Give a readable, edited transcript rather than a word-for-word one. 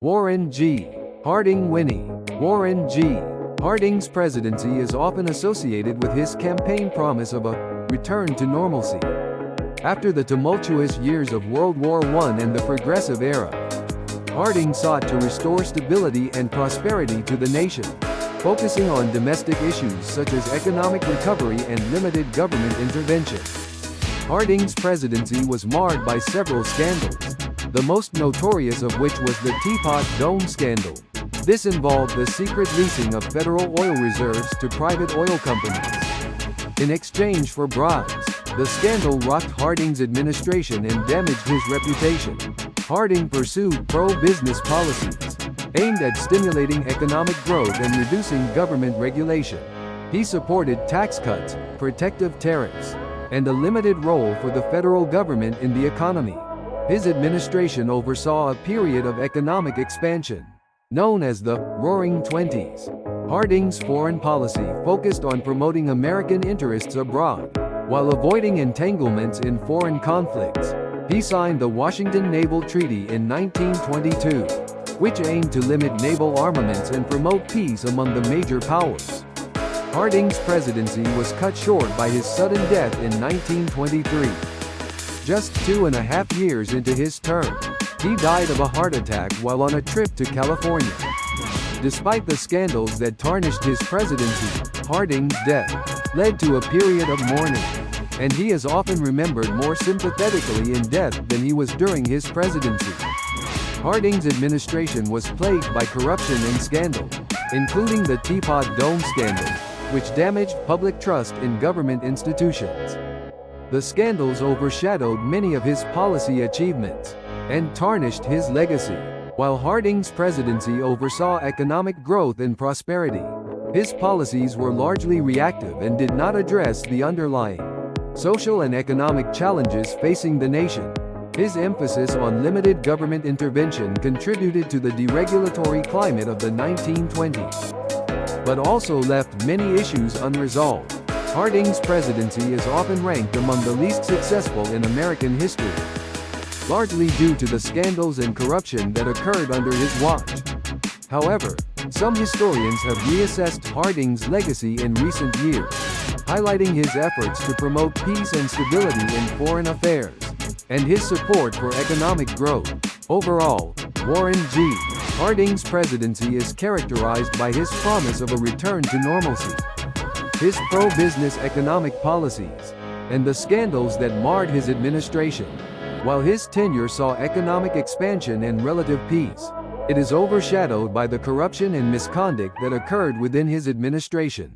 Warren G. Harding Winnie. Warren G. Harding's presidency is often associated with his campaign promise of a return to normalcy. After the tumultuous years of World War I and the Progressive Era, Harding sought to restore stability and prosperity to the nation, focusing on domestic issues such as economic recovery and limited government intervention. Harding's presidency was marred by several scandals, the most notorious of which was the Teapot Dome scandal. This involved the secret leasing of federal oil reserves to private oil companies. In exchange for bribes, the scandal rocked Harding's administration and damaged his reputation. Harding pursued pro-business policies aimed at stimulating economic growth and reducing government regulation. He supported tax cuts, protective tariffs, and a limited role for the federal government in the economy. His administration oversaw a period of economic expansion, known as the Roaring Twenties. Harding's foreign policy focused on promoting American interests abroad, while avoiding entanglements in foreign conflicts. He signed the Washington Naval Treaty in 1922, which aimed to limit naval armaments and promote peace among the major powers. Harding's presidency was cut short by his sudden death in 1923. Just 2.5 years into his term, he died of a heart attack while on a trip to California. Despite the scandals that tarnished his presidency, Harding's death led to a period of mourning, and he is often remembered more sympathetically in death than he was during his presidency. Harding's administration was plagued by corruption and scandal, including the Teapot Dome scandal, which damaged public trust in government institutions. The scandals overshadowed many of his policy achievements and tarnished his legacy. While Harding's presidency oversaw economic growth and prosperity, his policies were largely reactive and did not address the underlying social and economic challenges facing the nation. His emphasis on limited government intervention contributed to the deregulatory climate of the 1920s, but also left many issues unresolved. Harding's presidency is often ranked among the least successful in American history, largely due to the scandals and corruption that occurred under his watch. However, some historians have reassessed Harding's legacy in recent years, highlighting his efforts to promote peace and stability in foreign affairs, and his support for economic growth. Overall, Warren G. Harding's presidency is characterized by his promise of a return to normalcy, his pro-business economic policies, and the scandals that marred his administration. While his tenure saw economic expansion and relative peace, it is overshadowed by the corruption and misconduct that occurred within his administration.